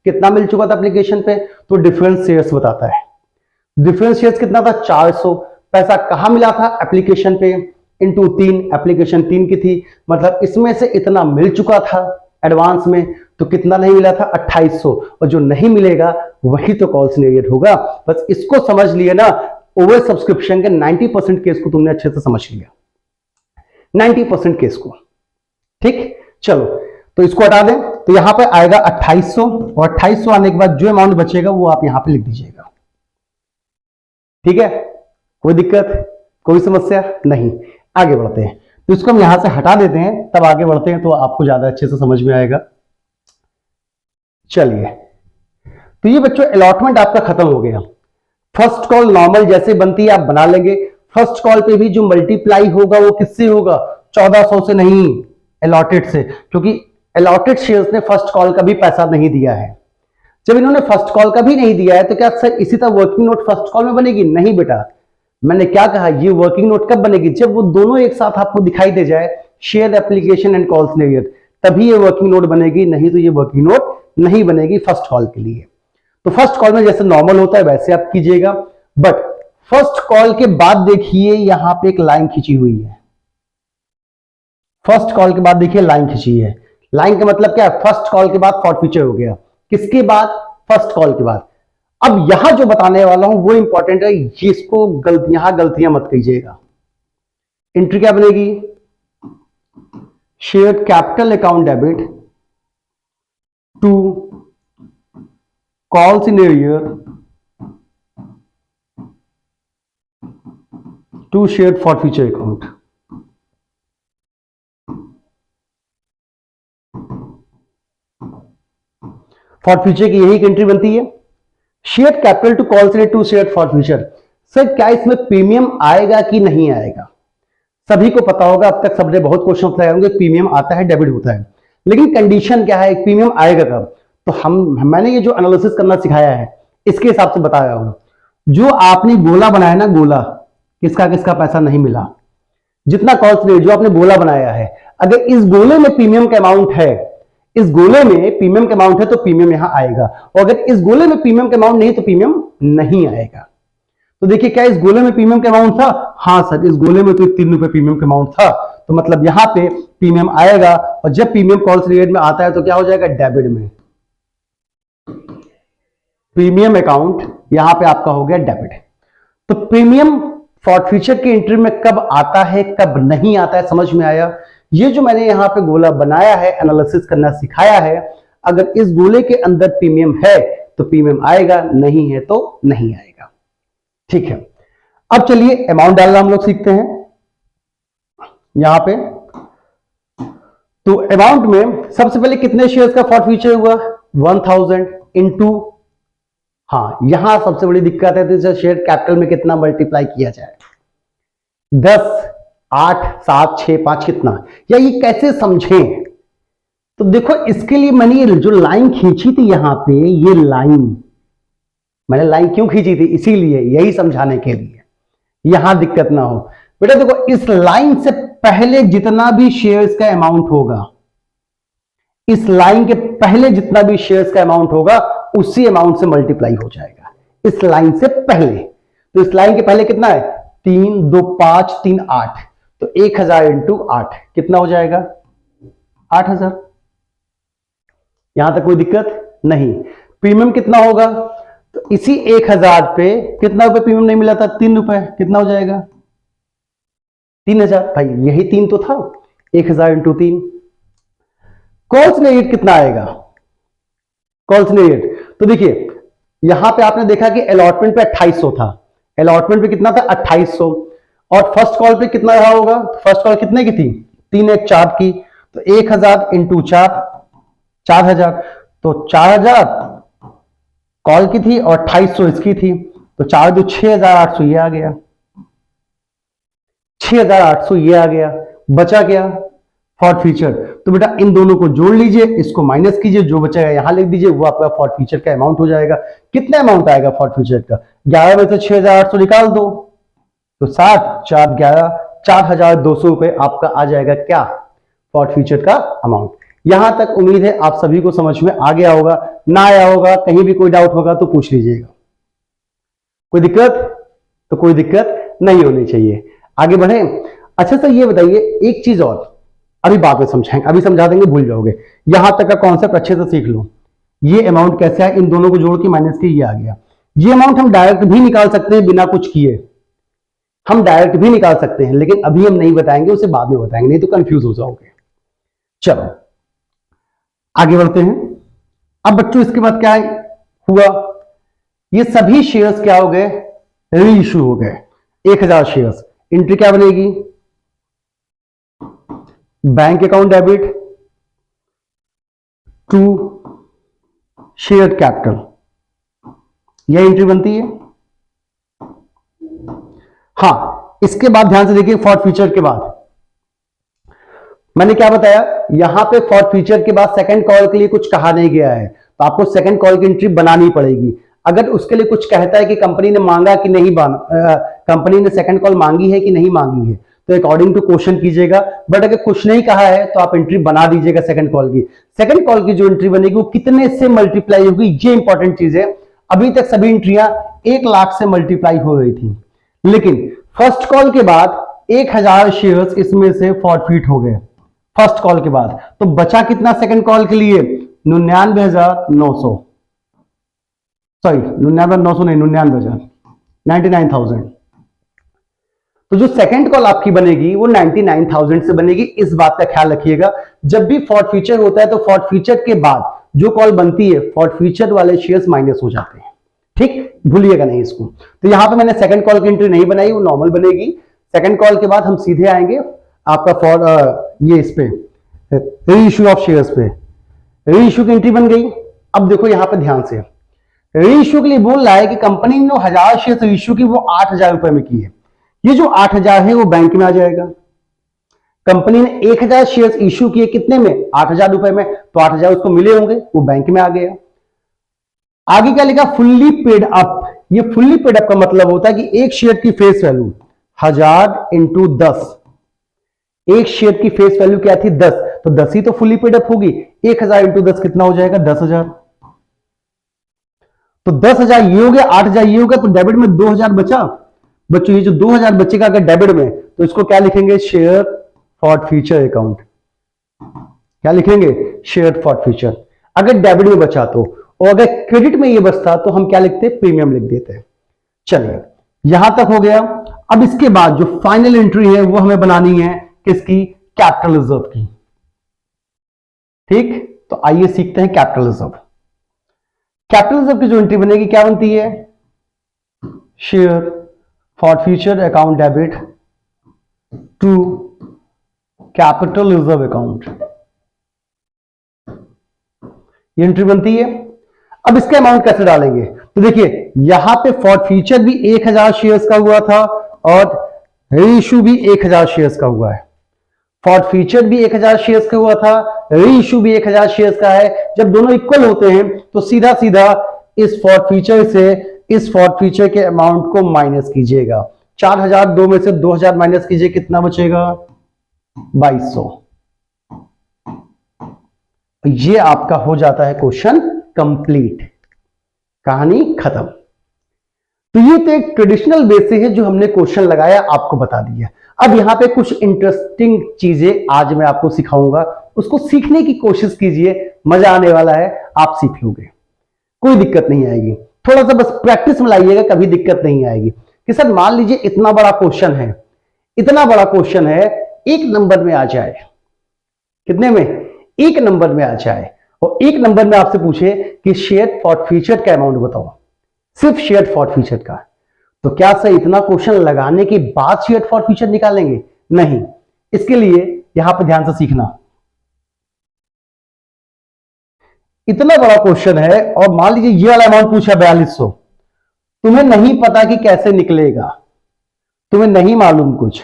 Speaker 1: कितना मिल चुका था एप्लीकेशन पे, तो डिफरेंस शेयर्स बताता है। डिफरेंस शेयर्स कितना था 400, पैसा कहां मिला था एप्लीकेशन पे, इंटू 3, एप्लीकेशन 3 की थी, मतलब इसमें से इतना मिल चुका था एडवांस में, तो कितना नहीं मिला था 2800, और जो नहीं मिलेगा वही तो कॉल सिनेरियो होगा। बस इसको समझ लिए ना, ओवर सब्सक्रिप्शन के 90% केस को तुमने अच्छे से समझ लिया, 90% केस को, ठीक। चलो तो इसको हटा दें, तो यहां पे आएगा 2800, और 2800 आने के बाद जो अमाउंट बचेगा वो आप यहां पे लिख दीजिएगा, ठीक है। कोई दिक्कत, कोई समस्या नहीं। आगे बढ़ते हैं, तो इसको हम यहां से हटा देते हैं, तब आगे बढ़ते हैं तो आपको ज्यादा अच्छे से समझ में आएगा। चलिए, तो ये बच्चों अलॉटमेंट आपका खत्म हो गया। फर्स्ट कॉल नॉर्मल जैसे बनती है आप बना लेंगे। फर्स्ट कॉल पे भी जो मल्टीप्लाई होगा वो किससे होगा, 1400 से नहीं, अलॉटेड से, क्योंकि अलॉटेड शेयर्स ने फर्स्ट कॉल का भी पैसा नहीं दिया है। जब इन्होंने फर्स्ट कॉल का भी नहीं दिया है तो क्या सर इसी तरह वर्किंग नोट फर्स्ट कॉल में बनेगी, नहीं बेटा। मैंने क्या कहा, ये वर्किंग नोट कब बनेगी, जब वो दोनों एक साथ आपको दिखाई दे जाए, share application and call scenario, तभी ये वर्किंग नोट बनेगी, नहीं तो ये वर्किंग नोट नहीं बनेगी फर्स्ट कॉल के लिए। तो फर्स्ट कॉल में जैसे नॉर्मल होता है वैसे आप कीजिएगा। बट फर्स्ट कॉल के बाद देखिए यहां पे एक लाइन खींची हुई है। फर्स्ट कॉल के बाद देखिए लाइन खींची है। लाइन का मतलब क्या है? फर्स्ट कॉल के बाद फॉरफीचर हो गया। किसके बाद? फर्स्ट कॉल के बाद। अब यहां जो बताने वाला हूं वो इंपॉर्टेंट है, जिसको गलतियां मत कीजिएगा। एंट्री क्या बनेगी? Share capital account debit to calls in arrear to share forfeiture account. Forfeiture की यही एंट्री बनती है। Share capital to calls in to share forfeiture. Sir क्या इसमें प्रीमियम आएगा कि नहीं आएगा? सभी को पता होगा, अब तक सबने बहुत क्वेश्चन लगाए होंगे, प्रीमियम आता है, डेबिट होता है, लेकिन कंडीशन क्या है, प्रीमियम आएगा कब? तो मैंने ये जो एनालिसिस करना सिखाया है इसके हिसाब से बताया हूं। जो आपने गोला बनाया ना, गोला, किसका किसका पैसा नहीं मिला, जितना कॉल्स रेट जो आपने गोला बनाया है, अगर इस गोले में प्रीमियम का अमाउंट है, इस गोले में प्रीमियम का अमाउंट है तो प्रीमियम यहां आएगा, और अगर इस गोले में प्रीमियम का अमाउंट नहीं तो प्रीमियम नहीं आएगा। तो देखिए क्या इस गोले में प्रीमियम का अमाउंट था? हाँ सर, इस गोले में तो 3 रुपए प्रीमियम का अमाउंट था, तो मतलब यहां पे प्रीमियम आएगा, और जब प्रीमियम कॉल्स रेट में आता है तो क्या हो जाएगा? डेबिट में। प्रीमियम अकाउंट यहां पे आपका हो गया डेबिट। तो प्रीमियम फॉरफीचर की एंट्री में कब आता है कब नहीं आता है, समझ में आया? ये जो मैंने यहां पे गोला बनाया है, एनालिसिस करना सिखाया है, अगर इस गोले के अंदर प्रीमियम है तो प्रीमियम आएगा, नहीं है तो नहीं आएगा। ठीक है, अब चलिए अमाउंट डालना हम लोग सीखते हैं यहां पे। तो अमाउंट में सबसे पहले कितने शेयर्स का फॉरफीचर हुआ? 1000 इंटू, हाँ यहां सबसे बड़ी दिक्कत है, तो शेयर कैपिटल में कितना मल्टीप्लाई किया जाए? 10, 8, 7, 6, 5 कितना, या ये कैसे समझें? तो देखो इसके लिए मैंने जो लाइन खींची थी यहां पे, ये लाइन मैंने लाइन क्यों खींची थी? इसीलिए, यही समझाने के लिए, यहां दिक्कत ना हो। बेटा देखो, इस लाइन से पहले जितना भी शेयर्स का अमाउंट होगा, इस लाइन के पहले जितना भी शेयर्स का अमाउंट होगा उसी अमाउंट से मल्टीप्लाई हो जाएगा, इस लाइन से पहले। तो इस लाइन के पहले कितना है? 3, 2, 5, 3, 8, तो 1000 इंटू 8 कितना हो जाएगा? 8000। यहां तक कोई दिक्कत नहीं। प्रीमियम कितना होगा? तो इसी 1000 पे कितना रुपए प्रीमियम नहीं मिला था? 3 रुपए, कितना हो जाएगा? 3000। भाई यही 3 तो था, 1000 इंटू 3। कॉल्स रेट कितना आएगा? कॉल्स रेट तो देखिए यहां पे आपने देखा कि अलॉटमेंट पे 2800 था, अलॉटमेंट पे कितना था? 2800, और फर्स्ट कॉल पे कितना रहा होगा? फर्स्ट कॉल कितने की थी? 3, 1, 4 की, तो 1000 इंटू 4, 4000, तो 4000 कॉल की थी और 2800 इसकी थी, तो 4 2 6800 ये आ गया, 6800 ये आ गया। बचा क्या? फॉरफीचर। तो बेटा इन दोनों को जोड़ लीजिए, इसको माइनस कीजिए, जो बचेगा यहां लिख दीजिए, वो आपका फॉरफीचर का अमाउंट हो जाएगा। कितना अमाउंट आएगा फॉरफीचर का? 11 में से 6800 निकाल दो, तो 7, 4, 11, 4200 रुपए आपका आ जाएगा। क्या? फॉरफीचर का अमाउंट। यहां तक उम्मीद है आप सभी को समझ में आ गया होगा। ना आया होगा, कहीं भी कोई डाउट होगा तो पूछ लीजिएगा। कोई दिक्कत? तो कोई दिक्कत नहीं होनी चाहिए। आगे बढ़े। अच्छा सर ये बताइए एक चीज और, अभी बाद में समझाएंगे, अभी समझा देंगे, भूल जाओगे। यहां तक का कॉन्सेप्ट अच्छे से सीख लो। ये अमाउंट कैसे है? इन दोनों को जोड़ के माइनस के ये आ गया। ये अमाउंट हम डायरेक्ट भी निकाल सकते हैं बिना कुछ किए, हम डायरेक्ट भी निकाल सकते हैं, लेकिन अभी हम नहीं बताएंगे, उसे बाद में बताएंगे, नहीं तो कंफ्यूज हो जाओगे। चलो आगे बढ़ते हैं। अब बच्चों इसके बाद क्या हुआ? ये सभी शेयर्स क्या हो गए? री इशू हो गए। 1000 शेयर्स। एंट्री क्या बनेगी? Bank account debit to share capital, यह एंट्री बनती है। हां इसके बाद ध्यान से देखिए, फॉरफीचर के बाद मैंने क्या बताया, यहां पे फॉरफीचर के बाद सेकंड कॉल के लिए कुछ कहा नहीं गया है, तो आपको सेकंड कॉल की एंट्री बनानी पड़ेगी। अगर उसके लिए कुछ कहता है कि कंपनी ने मांगा कि नहीं, कंपनी ने सेकंड कॉल मांगी है कि नहीं मांगी है, तो अकॉर्डिंग टू क्वेश्चन कीजिएगा। बट अगर कुछ नहीं कहा है तो आप एंट्री बना दीजिएगा सेकंड कॉल की। सेकंड कॉल की जो एंट्री बनेगी वो कितने से मल्टीप्लाई होगी, ये इंपॉर्टेंट चीज है। अभी तक सभी एंट्रियां 1 लाख से मल्टीप्लाई हो गई थी, लेकिन फर्स्ट कॉल के बाद 1000 शेयर्स इसमें से फॉरफिट हो गए फर्स्ट कॉल के बाद। तो बचा कितना सेकंड कॉल के लिए? 99,900, सॉरी 99,900 नहीं, 99,000, 99,000। तो जो सेकंड कॉल आपकी बनेगी वो 99,000 से बनेगी। इस बात का ख्याल रखिएगा, जब भी फॉर फ्यूचर होता है तो फॉर फ्यूचर के बाद जो कॉल बनती है फॉर फ्यूचर वाले शेयर्स माइनस हो जाते हैं, ठीक, भूलिएगा नहीं इसको। तो यहां पे मैंने सेकंड कॉल की एंट्री नहीं बनाई, वो नॉर्मल बनेगी। सेकंड कॉल के बाद हम सीधे आएंगे आपका फॉर ये इस पे री इश्यू ऑफ शेयर्स पे। री इश्यू की एंट्री बन गई। अब देखो यहां पे ध्यान से, री इश्यू के लिए बोल रहा है कि कंपनी ने 1000 शेयर इश्यू की वो 8,000 रुपए में की है। ये जो 8,000 है वो बैंक में आ जाएगा। कंपनी ने 1,000 शेयर इश्यू किए कितने में? 8,000 रुपए में, तो 8,000 उसको मिले होंगे, वो बैंक में आ गया। आगे क्या लिखा? Fully paid up. ये फुल्ली पेड अप का मतलब होता है कि एक शेयर की फेस वैल्यू 1000 इंटू 10, एक शेयर की फेस वैल्यू क्या थी? 10, तो 10 ही तो फुल्ली पेड अप होगी। 1000 इंटू 10 कितना हो जाएगा? 10,000। तो 10,000 ये हो गया, 8,000 ये हो गया, तो डेबिट में 2,000 बचा। बच्चों ये जो 2,000 बचेगा अगर डेबिट में, तो इसको क्या लिखेंगे? Share forfeiture account. क्या लिखेंगे? Share for future. अगर डेबिट में बचा तो, और अगर क्रेडिट में ये बचता तो हम क्या लिखते? प्रीमियम लिख देते। चलिए यहां तक हो गया। अब इसके बाद जो फाइनल एंट्री है वो हमें बनानी है किसकी? कैपिटल रिजर्व की। ठीक, तो आइए सीखते हैं कैपिटल रिजर्व। कैपिटल रिजर्व की जो एंट्री बनेगी क्या बनती है? Share forfeiture account debit to capital reserve account, ये एंट्री बनती है। अब इसका अमाउंट कैसे डालेंगे? तो देखिए यहां पे फॉर फ्यूचर भी 1,000 शेयर्स का हुआ था और री इशू भी 1,000 शेयर्स का हुआ है। फॉर फ्यूचर भी 1,000 शेयर्स का हुआ था, री इशू भी 1,000 शेयर्स का है। जब दोनों इक्वल होते हैं तो सीधा सीधा इस फॉर फ्यूचर से इस फॉर फ्यूचर के अमाउंट को माइनस कीजिएगा। 4,000 दो में से 2,000 माइनस कीजिए, कितना बचेगा? 2,200। ये आपका हो जाता है क्वेश्चन कंप्लीट, कहानी खत्म। तो ये तो एक ट्रेडिशनल वे से है जो हमने क्वेश्चन लगाया, आपको बता दिया। अब यहां पे कुछ इंटरेस्टिंग चीजें आज मैं आपको सिखाऊंगा, उसको सीखने की कोशिश कीजिए, मजा आने वाला है, आप सीख लोगे, कोई दिक्कत नहीं आएगी। थोड़ा सा बस प्रैक्टिस में लाइएगा, कभी दिक्कत नहीं आएगी। कि सर मान लीजिए इतना बड़ा क्वेश्चन है, इतना बड़ा क्वेश्चन है, 1 नंबर में आ जाए। कितने में? 1 नंबर में आ जाए, और 1 नंबर में आपसे पूछे कि शेयर फॉर फ्यूचर का अमाउंट बताओ, सिर्फ शेयर फॉर फ्यूचर का, तो क्या सर इतना क्वेश्चन लगाने के बाद शेयर फॉर फ्यूचर निकालेंगे? नहीं। इसके लिए यहां पर ध्यान से सीखना, इतना बड़ा क्वेश्चन है और मान लीजिए ये वाला अमाउंट पूछा 4200, तुम्हें नहीं पता कि कैसे निकलेगा, तुम्हें नहीं मालूम कुछ,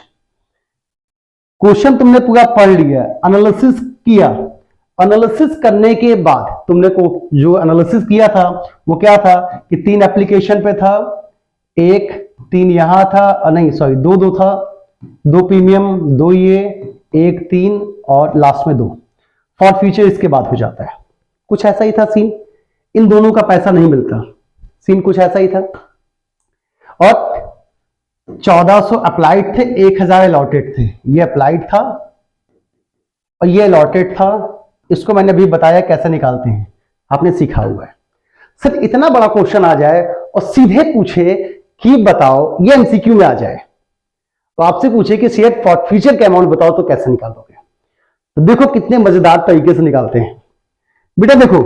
Speaker 1: क्वेश्चन तुमने पूरा पढ़ लिया, एनालिसिस किया, एनालिसिस करने के बाद तुमने को जो एनालिसिस किया था वो क्या था कि 3 एप्लीकेशन पे था, 1 3 यहां था, नहीं सॉरी 2 था, 2 प्रीमियम, 2 ये, 1 3 और लास्ट में 2 फॉर फ्यूचर इसके बाद हो जाता है। कुछ ऐसा ही था सीन, इन दोनों का पैसा नहीं मिलता, सीन कुछ ऐसा ही था। और 1400 अप्लाइड थे, 1000 अलॉटेड थे, ये अप्लाइड था और ये अलॉटेड था। इसको मैंने अभी बताया कैसे निकालते हैं, आपने सीखा हुआ है। सर इतना बड़ा क्वेश्चन आ जाए और सीधे पूछे कि बताओ, ये एमसीक्यू में आ जाए, तो आपसे पूछे कि शेयर फॉर फ्यूचर का अमाउंट बताओ, तो कैसे निकालोगे? तो देखो कितने मजेदार तरीके से निकालते हैं। बेटा देखो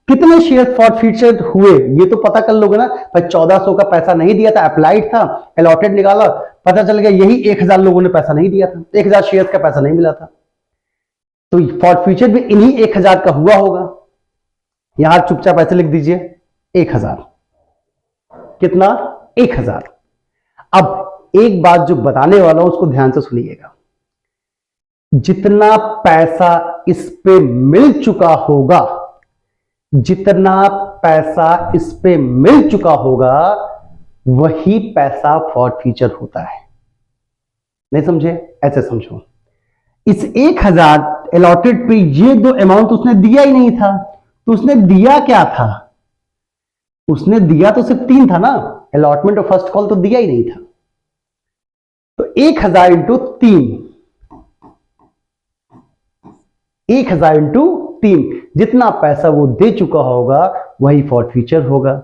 Speaker 1: कितने शेयर फॉर फ्यूचर हुए ये तो पता कर लोगे ना भाई। 1400 का पैसा नहीं दिया था, अप्लाइड था, अलॉटेड निकाला, पता चल गया यही 1000 लोगों ने पैसा नहीं दिया था, 1000 शेयर का पैसा नहीं मिला था, तो फॉर फ्यूचर भी इन्हीं 1000 का हुआ होगा। यहां चुपचाप ऐसे लिख दीजिए 1000, कितना? 1000। अब एक बात जो बताने वाला हूं उसको ध्यान से सुनिएगा, जितना पैसा इस पे मिल चुका होगा, जितना पैसा इस पे मिल चुका होगा वही पैसा फॉर फ्यूचर होता है। नहीं समझे? ऐसे समझो, इस 1000 अलॉटेड पे ये 2 अमाउंट उसने दिया ही नहीं था, तो उसने दिया क्या था? उसने दिया तो सिर्फ 3 था ना, अलॉटमेंट और फर्स्ट कॉल तो दिया ही नहीं था। तो 1000 इंटू 3, 1000 इंटू 3, जितना पैसा वो दे चुका होगा वही फॉर फ्यूचर होगा।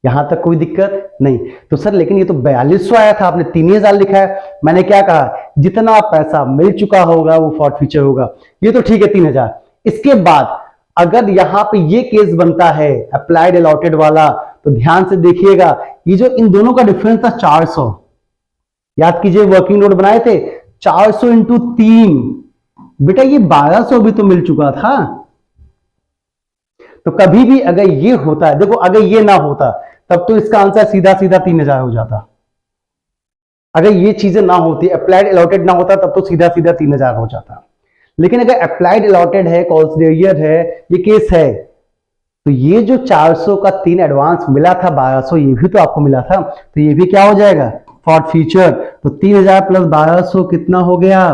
Speaker 1: यहां तक कोई दिक्कत नहीं। तो सर लेकिन ये तो 4200 आया था, आपने 3000 लिखा है। मैंने क्या कहा, जितना पैसा मिल चुका होगा वो फॉर फ्यूचर होगा। ये तो ठीक है 3000। इसके बाद अगर यहां पे ये केस बनता है अप्लाइड अलॉटेड वाला, तो ध्यान से देखिएगा, ये जो इन दोनों का डिफरेंस था 400, याद कीजिए वर्किंग नोट बनाए थे, 400 इंटू 3, बेटा ये 1200 भी तो मिल चुका था। तो कभी भी अगर ये होता है, देखो अगर ये ना होता तब तो इसका आंसर सीधा सीधा 3000 हो जाता। अगर ये चीजें ना होती, अप्लाइड अलॉटेड ना होता, तब तो सीधा सीधा 3000 हो जाता। लेकिन अगर अप्लाइड अलॉटेड है, कंसीडर है, ये केस है, तो ये जो 400 का 3 एडवांस मिला था, 1200 ये भी तो आपको मिला था, तो ये भी क्या हो जाएगा फॉर फ्यूचर। तो 3000 प्लस 1200 कितना हो गया,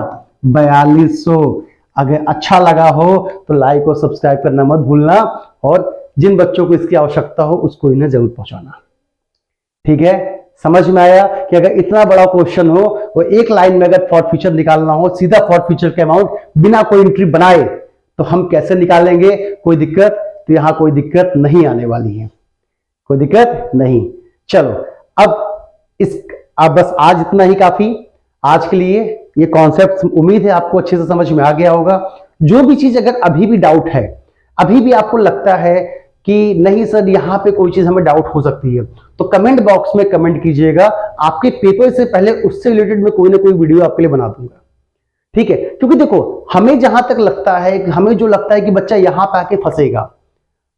Speaker 1: 4200। अगर अच्छा लगा हो तो लाइक और सब्सक्राइब करना मत भूलना, और जिन बच्चों को इसकी आवश्यकता हो उसको इन्हें जरूर पहुंचाना। ठीक है, समझ में आया कि अगर इतना बड़ा क्वेश्चन हो और एक लाइन में अगर फॉर फ्यूचर निकालना हो, सीधा फॉर फ्यूचर के अमाउंट बिना कोई एंट्री बनाए, तो हम कैसे निकालेंगे, कोई दिक्कत, तो यहां कोई दिक्कत नहीं आने वाली है, कोई दिक्कत नहीं। चलो अब बस आज इतना ही काफी आज के लिए। ये कॉन्सेप्ट उम्मीद है आपको अच्छे से समझ में आ गया होगा। जो भी चीज अगर अभी भी डाउट है, अभी भी आपको लगता है कि नहीं सर यहां पे कोई चीज हमें डाउट हो सकती है, तो कमेंट बॉक्स में कमेंट कीजिएगा। आपके पेपर से पहले उससे रिलेटेड मैं कोई ना कोई वीडियो आपके लिए बना दूंगा। ठीक है, क्योंकि देखो हमें जहां तक लगता है, हमें जो लगता है कि बच्चा यहां पे आके फंसेगा,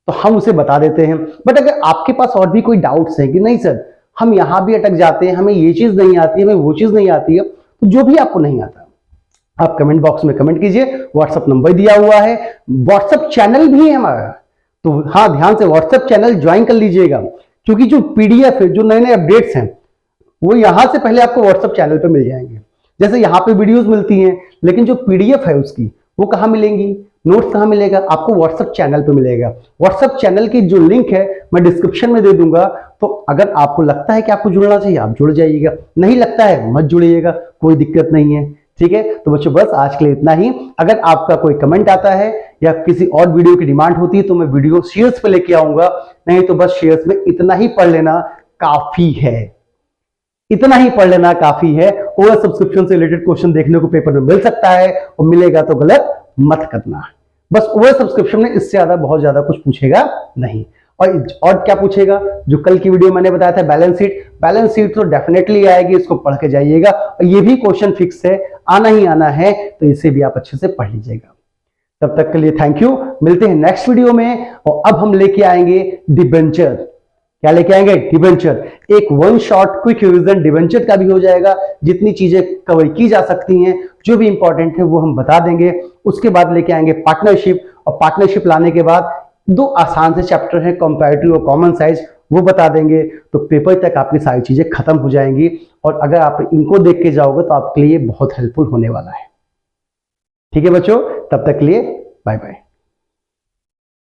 Speaker 1: तो हम उसे बता देते हैं। बट अगर आपके पास और भी कोई डाउट्स है कि नहीं सर हम यहां भी अटक जाते हैं, हमें ये चीज नहीं आती है, हमें वो चीज नहीं आती है, तो जो भी आपको नहीं आता आप कमेंट बॉक्स में कमेंट कीजिए। व्हाट्सएप नंबर दिया हुआ है, व्हाट्सएप चैनल भी है हमारा, तो हाँ ध्यान से व्हाट्सएप चैनल ज्वाइन कर लीजिएगा, क्योंकि जो पीडीएफ है, जो नए नए अपडेट्स हैं, वो यहां से पहले आपको व्हाट्सएप चैनल पे मिल जाएंगे। जैसे यहाँ पे वीडियोस मिलती हैं, लेकिन जो पीडीएफ है उसकी वो कहाँ मिलेंगी, नोट्स कहाँ मिलेगा, आपको व्हाट्सएप चैनल पे मिलेगा। व्हाट्सएप चैनल की जो लिंक है मैं डिस्क्रिप्शन में दे दूंगा, तो अगर आपको लगता है कि आपको जुड़ना चाहिए आप जुड़ जाइएगा, नहीं लगता है मत जुड़िएगा, कोई दिक्कत नहीं है। ठीक है, तो बच्चों बस आज के लिए इतना ही। अगर आपका कोई कमेंट आता है या किसी और वीडियो की डिमांड होती है तो मैं वीडियो शेयर्स पे लेके आऊंगा, नहीं तो बस शेयर्स में इतना ही पढ़ लेना काफी है, इतना ही पढ़ लेना काफी है। ओवर सब्सक्रिप्शन से रिलेटेड क्वेश्चन देखने को पेपर में मिल सकता है, और मिलेगा तो गलत मत करना। बस ओवर सब्सक्रिप्शन में इससे ज्यादा बहुत ज्यादा कुछ पूछेगा नहीं। और क्या पूछेगा, जो कल की वीडियो मैंने बताया था बैलेंस शीट तो डेफिनेटली आएगी, इसको पढ़ के जाइएगा। और ये भी क्वेश्चन फिक्स है, आना ही आना है, तो इसे भी आप अच्छे से पढ़ लीजिएगा। तब तक के लिए थैंक यू, मिलते हैं नेक्स्ट वीडियो में। और अब हम लेके आएंगे डिबेंचर। क्या लेके आएंगे, डिबेंचर। एक one shot quick revision debenture का भी हो जाएगा, जितनी चीजें कवर की जा सकती हैं, जो भी इंपॉर्टेंट है वो हम बता देंगे। उसके बाद लेके आएंगे पार्टनरशिप, और पार्टनरशिप लाने के बाद 2 आसान से चैप्टर हैं, कंपैरेटिव और कॉमन साइज, वो बता देंगे। तो पेपर तक आपकी सारी चीजें खत्म हो जाएंगी, और अगर आप इनको देख के जाओगे तो आपके लिए बहुत हेल्पफुल होने वाला है। ठीक है बच्चों, तब तक के लिए बाय बाय।